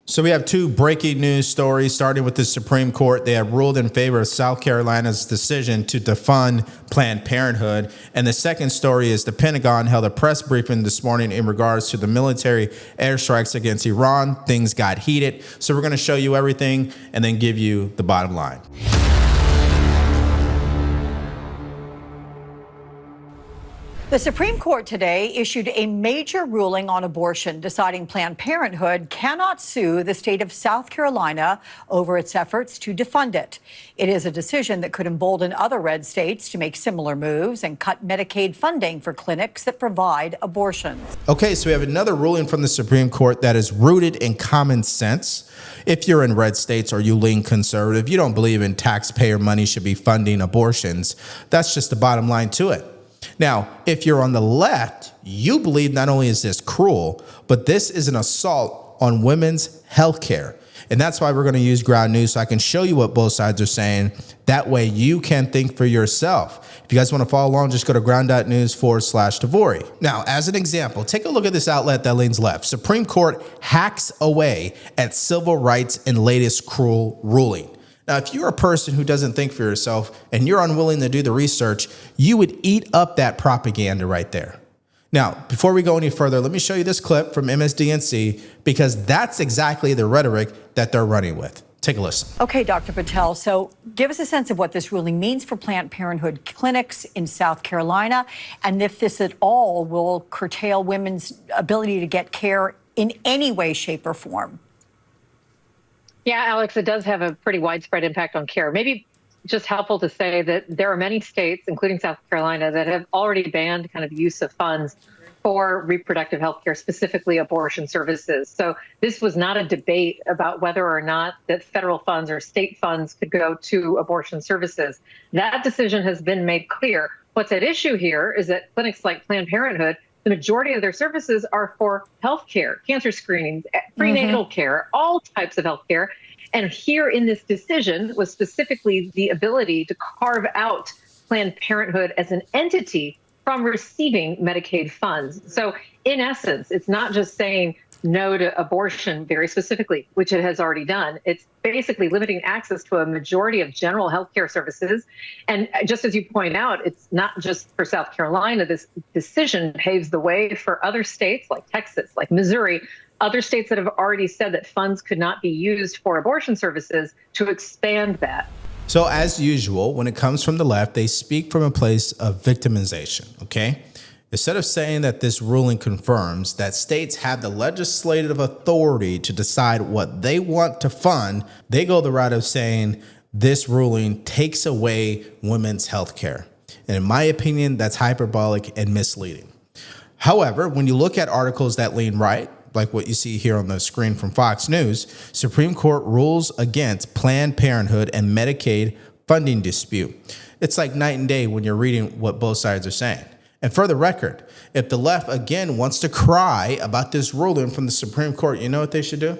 So we have two breaking news stories, starting with the Supreme Court. They have ruled in favor of South Carolina's decision to defund Planned Parenthood. And the second story is the Pentagon held a press briefing this morning in regards to the military airstrikes against Iran. Things got heated. So we're going to show you everything and then give you the bottom line. The Supreme Court today issued a major ruling on abortion, deciding Planned Parenthood cannot sue the state of South Carolina over its efforts to defund it. It is a decision that could embolden other red states to make similar moves and cut Medicaid funding for clinics that provide abortions. Okay, so we have another ruling from the Supreme Court that is rooted in common sense. If you're in red states or you lean conservative, you don't believe in taxpayer money should be funding abortions. That's just the bottom line to it. Now, if you're on the left, you believe not only is this cruel, but this is an assault on women's health care. And that's why we're going to use Ground News so I can show you what both sides are saying. That way you can think for yourself. If you guys want to follow along, just go to ground.news/Devori. Now, as an example, take a look at this outlet that leans left. Supreme Court hacks away at civil rights and latest cruel ruling. Now, if you're a person who doesn't think for yourself and you're unwilling to do the research, you would eat up that propaganda right there. Now, before we go any further, let me show you this clip from MSDNC because that's exactly the rhetoric that they're running with. Take a listen. Okay, Dr. Patel, so give us a sense of what this ruling means for Planned Parenthood clinics in South Carolina and if this at all will curtail women's ability to get care in any way, shape, or form. Yeah, Alex, it does have a pretty widespread impact on care. Maybe just helpful to say that there are many states, including South Carolina, that have already banned kind of use of funds for reproductive health care, specifically abortion services. So this was not a debate about whether or not that federal funds or state funds could go to abortion services. That decision has been made clear. What's at issue here is that clinics like Planned Parenthood, the majority of their services are for health care, cancer screenings, prenatal care, all types of health care. And here in this decision was specifically the ability to carve out Planned Parenthood as an entity from receiving Medicaid funds. So in essence, it's not just saying no to abortion very specifically, which it has already done. It's basically limiting access to a majority of general health care services. And just as you point out, it's not just for South Carolina. This decision paves the way for other states like Texas, like Missouri, other states that have already said that funds could not be used for abortion services to expand that. So as usual, when it comes from the left, they speak from a place of victimization, okay? Instead of saying that this ruling confirms that states have the legislative authority to decide what they want to fund, they go the route of saying this ruling takes away women's health care. And in my opinion, that's hyperbolic and misleading. However, when you look at articles that lean right, like what you see here on the screen from Fox News, Supreme Court rules against Planned Parenthood and Medicaid funding dispute. It's like night and day when you're reading what both sides are saying. And for the record, if the left again wants to cry about this ruling from the Supreme Court, you know what they should do?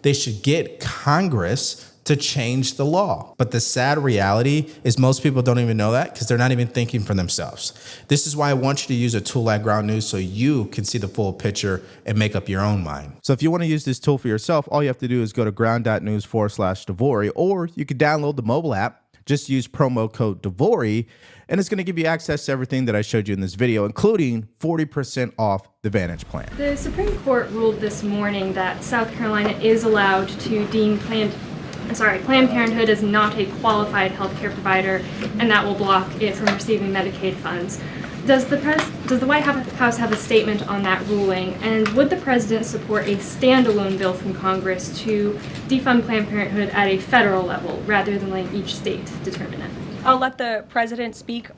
They should get Congress to change the law. But the sad reality is most people don't even know that because they're not even thinking for themselves. This is why I want you to use a tool like Ground News so you can see the full picture and make up your own mind. So if you want to use this tool for yourself, all you have to do is go to ground.news/Devori, or you can download the mobile app. Just use promo code Devori, and it's going to give you access to everything that I showed you in this video, including 40% off the Vantage plan. The Supreme Court ruled this morning that South Carolina is allowed to deem Planned Parenthood is not a qualified healthcare provider, and that will block it from receiving Medicaid funds. Does the White House have a statement on that ruling, and would the president support a standalone bill from Congress to defund Planned Parenthood at a federal level rather than letting each state determine it? I'll let the president speak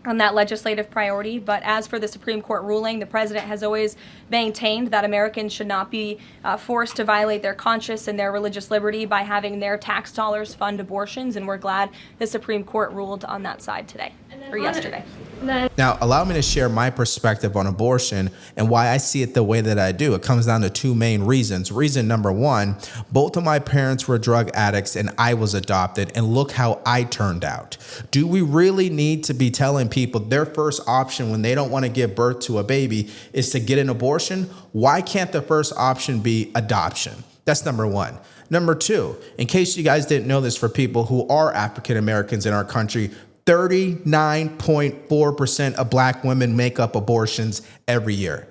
on that legislative priority, but as for the Supreme Court ruling, the president has always maintained that Americans should not be forced to violate their conscience and their religious liberty by having their tax dollars fund abortions, and we're glad the Supreme Court ruled on that side today, or yesterday. Now, allow me to share my perspective on abortion and why I see it the way that I do. It comes down to two main reasons. Reason number one, both of my parents were drug addicts and I was adopted, and look how I turned out. Do we really need to be telling people their first option when they don't want to give birth to a baby is to get an abortion? Why can't the first option be adoption? That's number one. Number two, in case you guys didn't know this, for people who are African Americans in our country, 39.4% of black women make up abortions every year.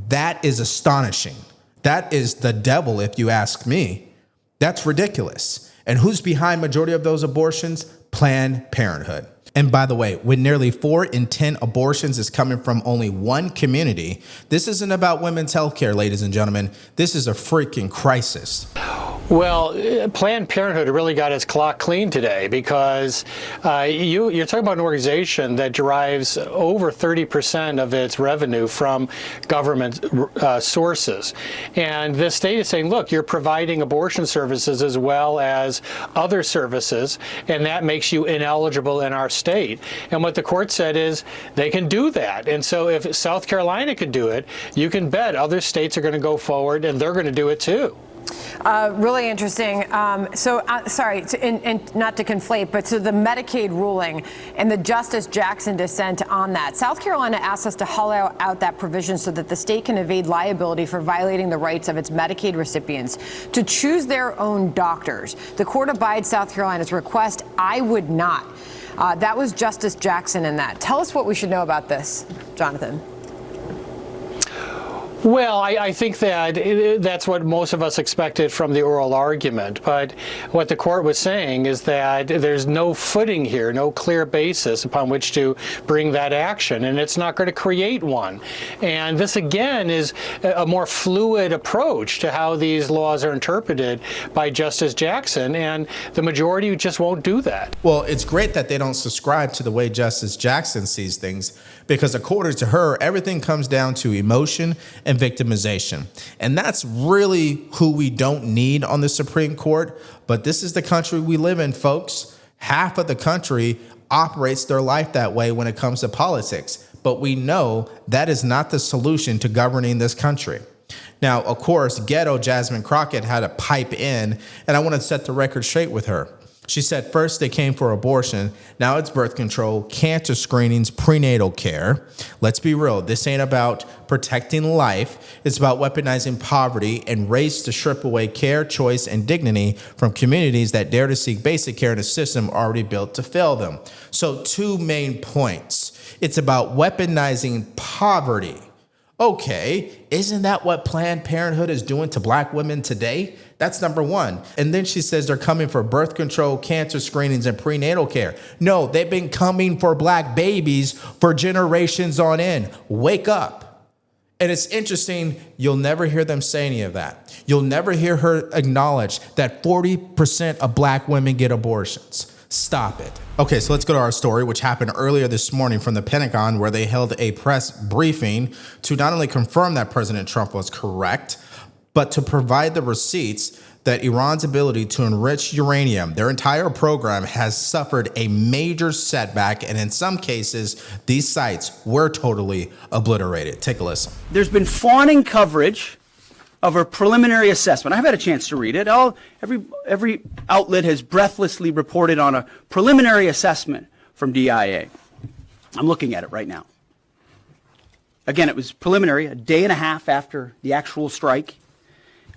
That is astonishing. That is the devil, if you ask me. That's ridiculous. And who's behind majority of those abortions? Planned Parenthood. And by the way, when nearly 4 in 10 abortions is coming from only one community, this isn't about women's health care, ladies and gentlemen. This is a freaking crisis. Well, Planned Parenthood really got its clock clean today, because you're talking about an organization that derives over 30% of its revenue from government sources. And the state is saying, look, you're providing abortion services as well as other services, and that makes you ineligible in our state. And what the court said is they can do that. And so if South Carolina could do it, you can bet other states are going to go forward and they're going to do it too. Really interesting. Sorry, and not to conflate, but so the Medicaid ruling and the Justice Jackson dissent on that. South Carolina asked us to hollow out that provision so that the state can evade liability for violating the rights of its Medicaid recipients to choose their own doctors. The court abides South Carolina's request. I would not. That was Justice Jackson in that. Tell us what we should know about this, Jonathan. Well, I think that that's what most of us expected from the oral argument. But what the court was saying is that there's no footing here, no clear basis upon which to bring that action, and it's not going to create one. And this, again, is a more fluid approach to how these laws are interpreted by Justice Jackson, and the majority just won't do that. Well, it's great that they don't subscribe to the way Justice Jackson sees things, because according to her, everything comes down to emotion and victimization. And that's really who we don't need on the Supreme Court. But this is the country we live in, folks. Half of the country operates their life that way when it comes to politics. But we know that is not the solution to governing this country. Now, of course, ghetto Jasmine Crockett had to pipe in, and I want to set the record straight with her. She said first they came for abortion, now it's birth control, cancer screenings, prenatal care. Let's be real, this ain't about protecting life. It's about weaponizing poverty and race to strip away care, choice, and dignity from communities that dare to seek basic care in a system already built to fail them. So 2 main points. It's about weaponizing poverty. Okay, isn't that what Planned Parenthood is doing to black women today? That's number one. And then she says they're coming for birth control, cancer screenings, and prenatal care. No, they've been coming for black babies for generations on end. Wake up. And it's interesting, you'll never hear them say any of that. You'll never hear her acknowledge that 40% of black women get abortions. Stop it. Okay, so let's go to our story, which happened earlier this morning from the Pentagon, where they held a press briefing to not only confirm that President Trump was correct, but to provide the receipts that Iran's ability to enrich uranium, their entire program, has suffered a major setback. And in some cases, these sites were totally obliterated. Take a listen. There's been fawning coverage of a preliminary assessment. I've had a chance to read it. Every outlet has breathlessly reported on a preliminary assessment from DIA. I'm looking at it right now. Again, it was preliminary, a day and a half after the actual strike,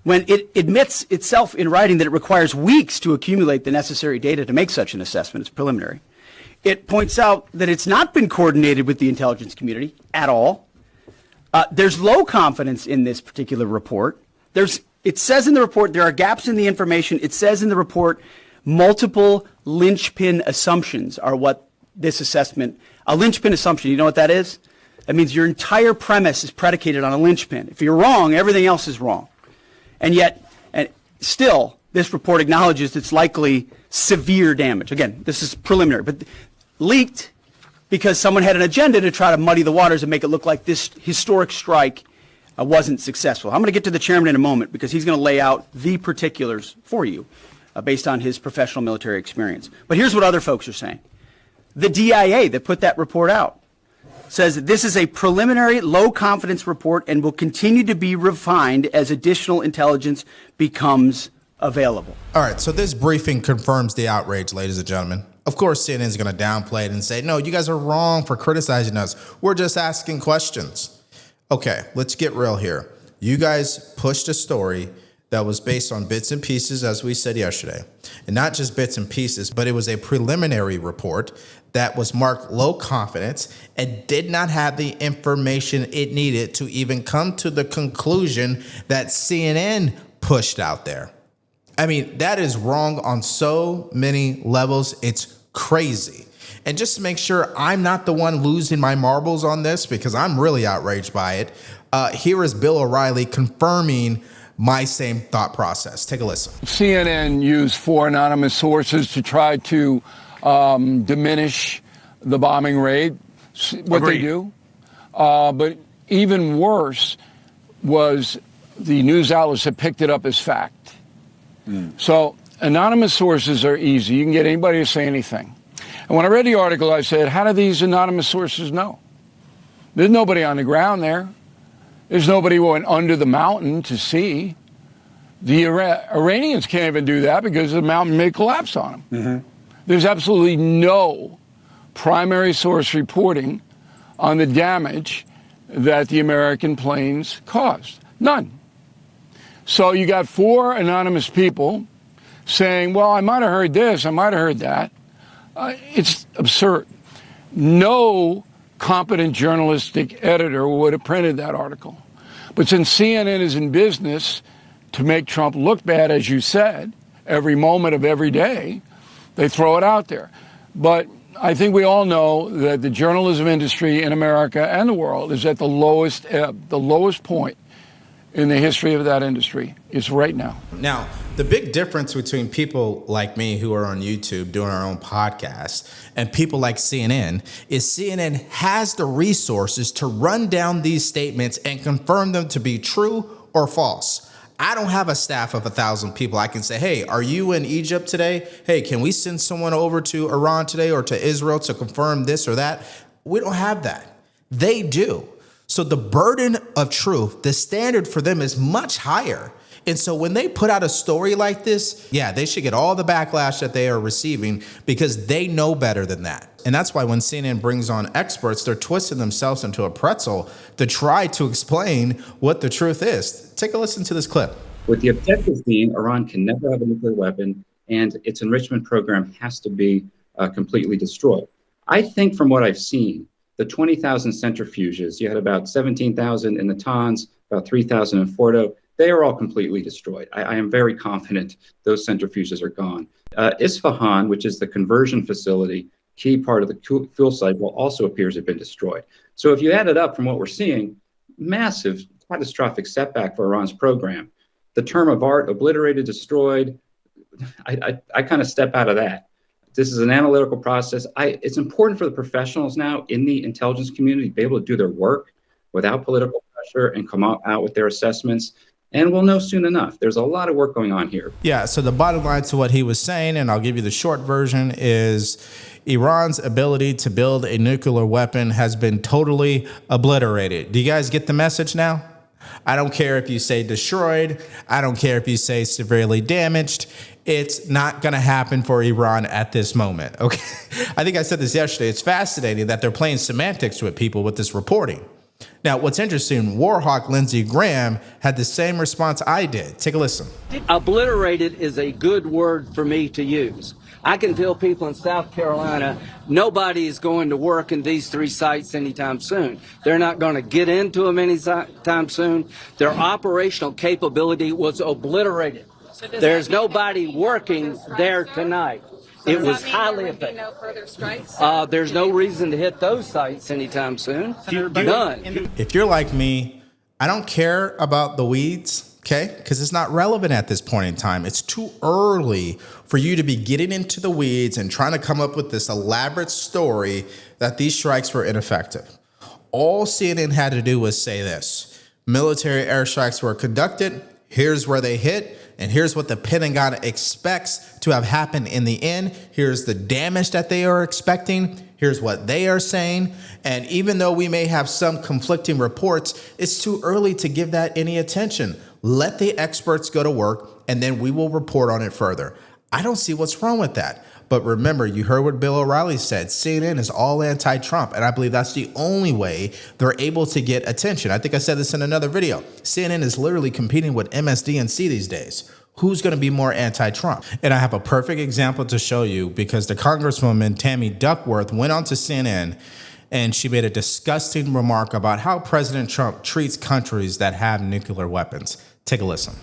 when it admits itself in writing that it requires weeks to accumulate the necessary data to make such an assessment. It's preliminary. It points out that it's not been coordinated with the intelligence community at all. There's low confidence in this particular report. It says in the report there are gaps in the information. It says in the report multiple linchpin assumptions are what this assessment, a linchpin assumption, you know what that is? That means your entire premise is predicated on a linchpin. If you're wrong, everything else is wrong. And yet, still, this report acknowledges it's likely severe damage. Again, this is preliminary, but leaked because someone had an agenda to try to muddy the waters and make it look like this historic strike wasn't successful. I'm going to get to the chairman in a moment because he's going to lay out the particulars for you based on his professional military experience. But here's what other folks are saying. The DIA that put that report out says that this is a preliminary low-confidence report and will continue to be refined as additional intelligence becomes available. All right, so this briefing confirms the outrage, ladies and gentlemen. Of course, CNN is going to downplay it and say, no, you guys are wrong for criticizing us. We're just asking questions. Okay, let's get real here. You guys pushed a story that was based on bits and pieces, as we said yesterday. And not just bits and pieces, but it was a preliminary report that was marked low confidence and did not have the information it needed to even come to the conclusion that CNN pushed out there. I mean, that is wrong on so many levels. It's crazy. And just to make sure I'm not the one losing my marbles on this, because I'm really outraged by it, here is Bill O'Reilly confirming my same thought process. Take a listen. CNN used 4 anonymous sources to try to diminish the bombing raid, what Agreed. they do. But even worse was the news outlets have picked it up as fact. So anonymous sources are easy. You can get anybody to say anything. And when I read the article, I said, how do these anonymous sources know? There's nobody on the ground there. There's nobody who went under the mountain to see. The Iranians can't even do that because the mountain may collapse on them. There's absolutely no primary source reporting on the damage that the American planes caused. None. So you got 4 anonymous people saying, well, I might have heard this, I might have heard that. It's absurd. No competent journalistic editor would have printed that article. But since CNN is in business to make Trump look bad, as you said, every moment of every day, they throw it out there. But I think we all know that the journalism industry in America and the world is at the lowest ebb, the lowest point in the history of that industry is right now. Now, the big difference between people like me who are on YouTube doing our own podcast and people like CNN is CNN has the resources to run down these statements and confirm them to be true or false. I don't have a staff of 1,000 people. I can say, hey, are you in Egypt today? Hey, can we send someone over to Iran today or to Israel to confirm this or that? We don't have that. They do. So the burden of truth, the standard for them is much higher. And so when they put out a story like this, yeah, they should get all the backlash that they are receiving because they know better than that. And that's why when CNN brings on experts, they're twisting themselves into a pretzel to try to explain what the truth is. Take a listen to this clip. With the objective being Iran can never have a nuclear weapon and its enrichment program has to be completely destroyed. I think from what I've seen, the 20,000 centrifuges, you had about 17,000 in Natanz, about 3,000 in Fordo. They are all completely destroyed. I am very confident those centrifuges are gone. Isfahan, which is the conversion facility, key part of the fuel cycle, also appears to have been destroyed. So if you add it up from what we're seeing, massive catastrophic setback for Iran's program. The term of art, obliterated, destroyed, I kind of step out of that. This is an analytical process. It's important for the professionals now in the intelligence community to be able to do their work without political pressure and come out with their assessments. And we'll know soon enough. There's a lot of work going on here. Yeah, so the bottom line to what he was saying, and I'll give you the short version, is Iran's ability to build a nuclear weapon has been totally obliterated. Do you guys get the message now? I don't care if you say destroyed. I don't care if you say severely damaged. It's not going to happen for Iran at this moment. Okay. I think I said this yesterday. It's fascinating that they're playing semantics with people with this reporting. Now, what's interesting, Warhawk Lindsey Graham had the same response I did. Take a listen. Obliterated is a good word for me to use. I can tell people in South Carolina, nobody is going to work in these 3 sites anytime soon. They're not going to get into them anytime soon. Their operational capability was obliterated. There's nobody working there tonight. It was highly effective. No further strikes? There's no reason to hit those sites anytime soon. None. If you're like me, I don't care about the weeds, okay? Because it's not relevant at this point in time. It's too early for you to be getting into the weeds and trying to come up with this elaborate story that these strikes were ineffective. All CNN had to do was say this: military airstrikes were conducted, here's where they hit, and here's what the Pentagon expects to have happened in the end. Here's the damage that they are expecting. Here's what they are saying. And even though we may have some conflicting reports, it's too early to give that any attention. Let the experts go to work, and then we will report on it further. I don't see what's wrong with that. But remember, you heard what Bill O'Reilly said. CNN is all anti-Trump, and I believe that's the only way they're able to get attention. I think I said this in another video. CNN is literally competing with MSDNC these days. Who's going to be more anti-Trump? And I have a perfect example to show you, because the Congresswoman Tammy Duckworth went on to CNN and she made a disgusting remark about how President Trump treats countries that have nuclear weapons. Take a listen.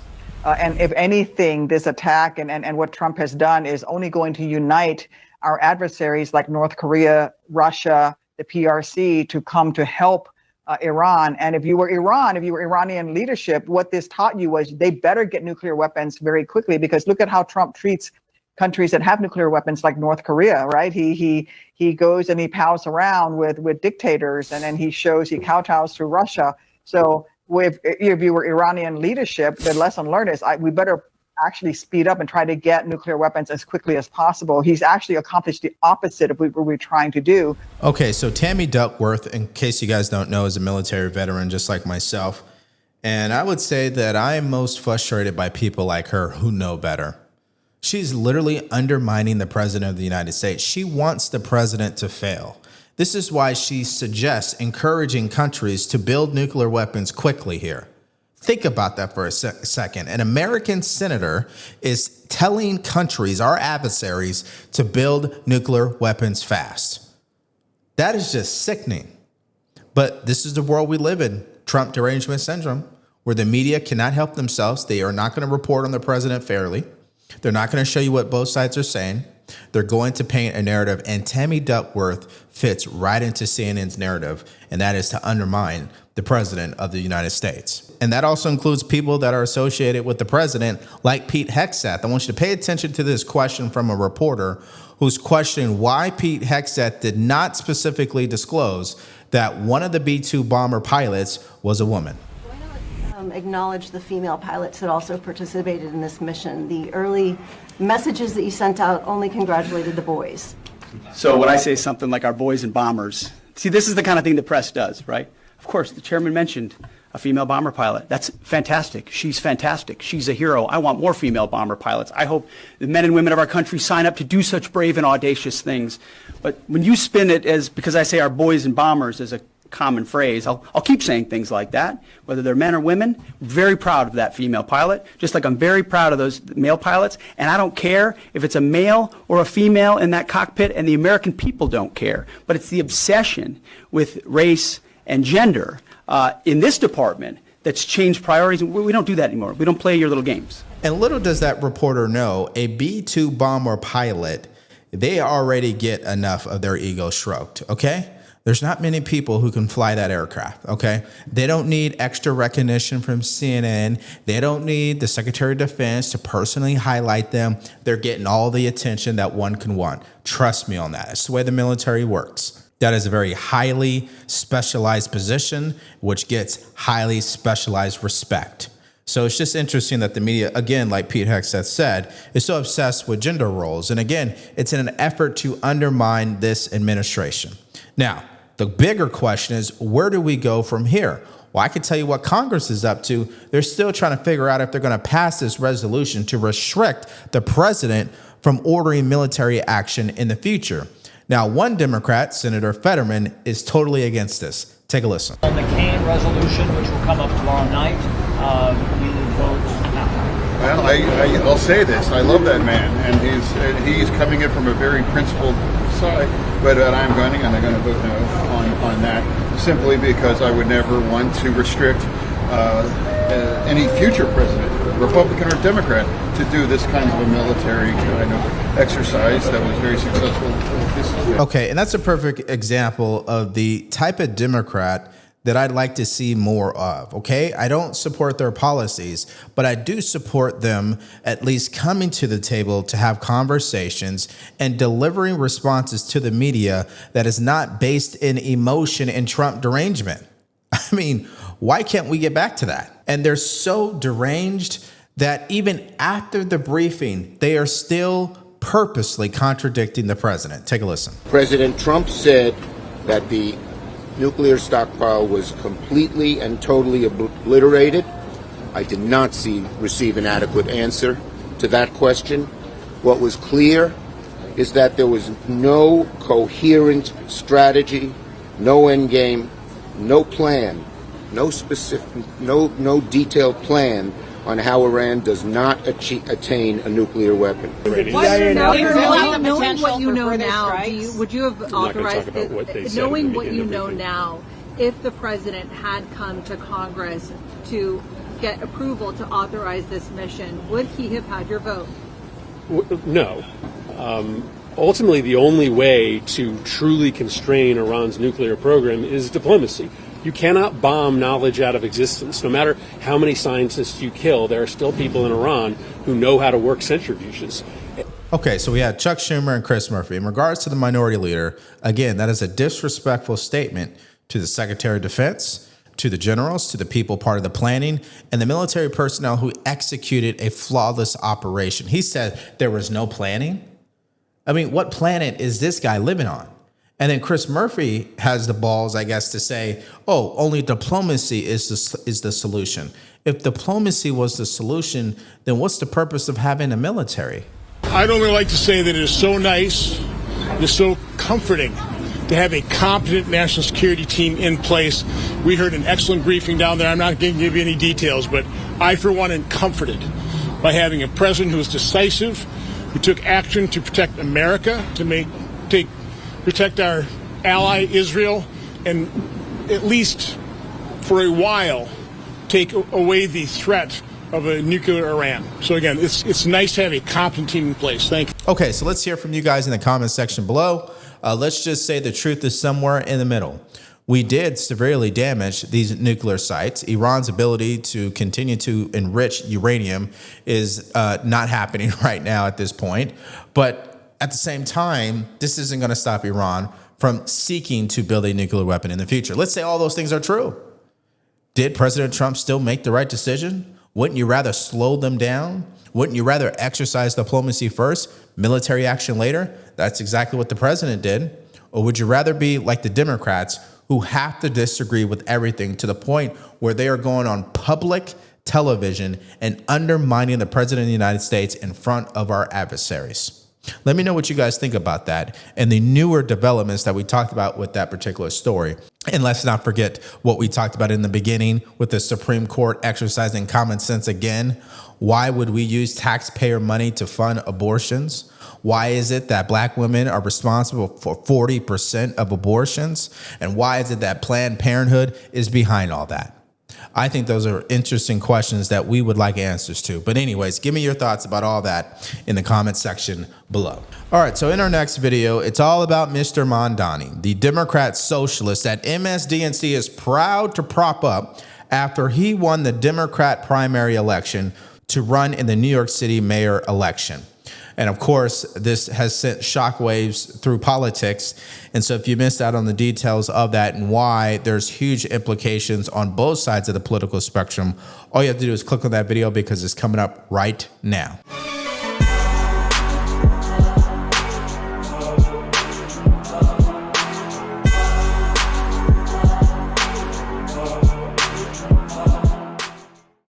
And if anything, this attack and what Trump has done is only going to unite our adversaries like North Korea, Russia, the PRC to come to help Iran. And if you were Iranian leadership, what this taught you was they better get nuclear weapons very quickly, because look at how Trump treats countries that have nuclear weapons like North Korea, right? He goes and he pals around with dictators, and then he kowtows to Russia. So if you were Iranian leadership, the lesson learned is we better actually speed up and try to get nuclear weapons as quickly as possible. He's actually accomplished the opposite of what we're trying to do. Okay, so Tammy Duckworth, in case you guys don't know, is a military veteran just like myself. And I would say that I am most frustrated by people like her who know better. She's literally undermining the president of the United States. She wants the president to fail. This is why she suggests encouraging countries to build nuclear weapons quickly here. Think about that for a second. An American senator is telling countries, our adversaries, to build nuclear weapons fast. That is just sickening. But this is the world we live in, Trump derangement syndrome, where the media cannot help themselves. They are not going to report on the president fairly. They're not going to show you what both sides are saying. They're going to paint a narrative, and Tammy Duckworth fits right into CNN's narrative, and that is to undermine the president of the United States. And that also includes people that are associated with the president, like Pete Hegseth. I want you to pay attention to this question from a reporter who's questioning why Pete Hegseth did not specifically disclose that one of the B-2 bomber pilots was a woman. Acknowledge the female pilots that also participated in this mission. The early messages that you sent out only congratulated the boys. So when I say something like our boys and bombers, see, this is the kind of thing the press does, right? Of course, the chairman mentioned a female bomber pilot. That's fantastic. She's fantastic. She's a hero. I want more female bomber pilots. I hope the men and women of our country sign up to do such brave and audacious things. But when you spin it as, because I say our boys and bombers as a common phrase, I'll keep saying things like that, whether they're men or women. Very proud of that female pilot, just like I'm very proud of those male pilots, and I don't care if it's a male or a female in that cockpit, and the American people don't care. But it's the obsession with race and gender in this department that's changed priorities. We don't do that anymore. We don't play your little games. And little does that reporter know, a B-2 bomber pilot, they already get enough of their ego stroked, okay? There's not many people who can fly that aircraft, okay? They don't need extra recognition from CNN. They don't need the Secretary of Defense to personally highlight them. They're getting all the attention that one can want. Trust me on that. It's the way the military works. That is a very highly specialized position, which gets highly specialized respect. So it's just interesting that the media, again, like Pete Hegseth said, is so obsessed with gender roles. And again, it's in an effort to undermine this administration. Now, the bigger question is, where do we go from here? Well, I can tell you what Congress is up to. They're still trying to figure out if they're going to pass this resolution to restrict the president from ordering military action in the future. Now, one Democrat, Senator Fetterman, is totally against this. Take a listen. On the McCain resolution, which will come up tomorrow night, we will vote now. Well, I'll say this. I love that man, and he's coming in from a very principled side. But I'm going to vote no on that, simply because I would never want to restrict any future president, Republican or Democrat, to do this kind of a military kind of exercise that was very successful. Okay, and that's a perfect example of the type of Democrat that I'd like to see more of, okay? I don't support their policies, but I do support them at least coming to the table to have conversations and delivering responses to the media that is not based in emotion and Trump derangement. I mean, why can't we get back to that? And they're so deranged that even after the briefing, they are still purposely contradicting the president. Take a listen. President Trump said that the nuclear stockpile was completely and totally obliterated. I did not receive an adequate answer to that question. What was clear is that there was no coherent strategy, no end game, no plan, no detailed plan on how Iran does not attain a nuclear weapon. Knowing what you know now, would you have authorized it? Knowing what you know now, if the president had come to Congress to get approval to authorize this mission, would he have had your vote? No. Ultimately, the only way to truly constrain Iran's nuclear program is diplomacy. You cannot bomb knowledge out of existence. No matter how many scientists you kill, there are still people in Iran who know how to work centrifuges. Okay, so we had Chuck Schumer and Chris Murphy. In regards to the minority leader, again, that is a disrespectful statement to the Secretary of Defense, to the generals, to the people part of the planning, and the military personnel who executed a flawless operation. He said there was no planning. I mean, what planet is this guy living on? And then Chris Murphy has the balls, I guess, to say, oh, only diplomacy is the solution. If diplomacy was the solution, then what's the purpose of having a military? I'd only like to say that it is so nice, it is so comforting to have a competent national security team in place. We heard an excellent briefing down there. I'm not going to give you any details, but I, for one, am comforted by having a president who is decisive, who took action to protect America, to protect our ally Israel, and at least for a while take away the threat of a nuclear Iran. So again, it's nice to have a competent team in place. Thank you. Okay, so let's hear from you guys in the comment section below. Let's just say the truth is somewhere in the middle. We did severely damage these nuclear sites. Iran's ability to continue to enrich uranium is not happening right now at this point. But at the same time, this isn't going to stop Iran from seeking to build a nuclear weapon in the future. Let's say all those things are true. Did President Trump still make the right decision? Wouldn't you rather slow them down? Wouldn't you rather exercise diplomacy first, military action later? That's exactly what the president did. Or would you rather be like the Democrats who have to disagree with everything to the point where they are going on public television and undermining the president of the United States in front of our adversaries? Let me know what you guys think about that and the newer developments that we talked about with that particular story. And let's not forget what we talked about in the beginning with the Supreme Court exercising common sense again. Why would we use taxpayer money to fund abortions? Why is it that black women are responsible for 40% of abortions? And why is it that Planned Parenthood is behind all that? I think those are interesting questions that we would like answers to. But anyways, give me your thoughts about all that in the comment section below. All right, so in our next video, it's all about Mr. Mondani, the Democrat socialist that MSDNC is proud to prop up after he won the Democrat primary election to run in the New York City mayor election. And of course, this has sent shockwaves through politics. And so if you missed out on the details of that and why there's huge implications on both sides of the political spectrum, all you have to do is click on that video because it's coming up right now.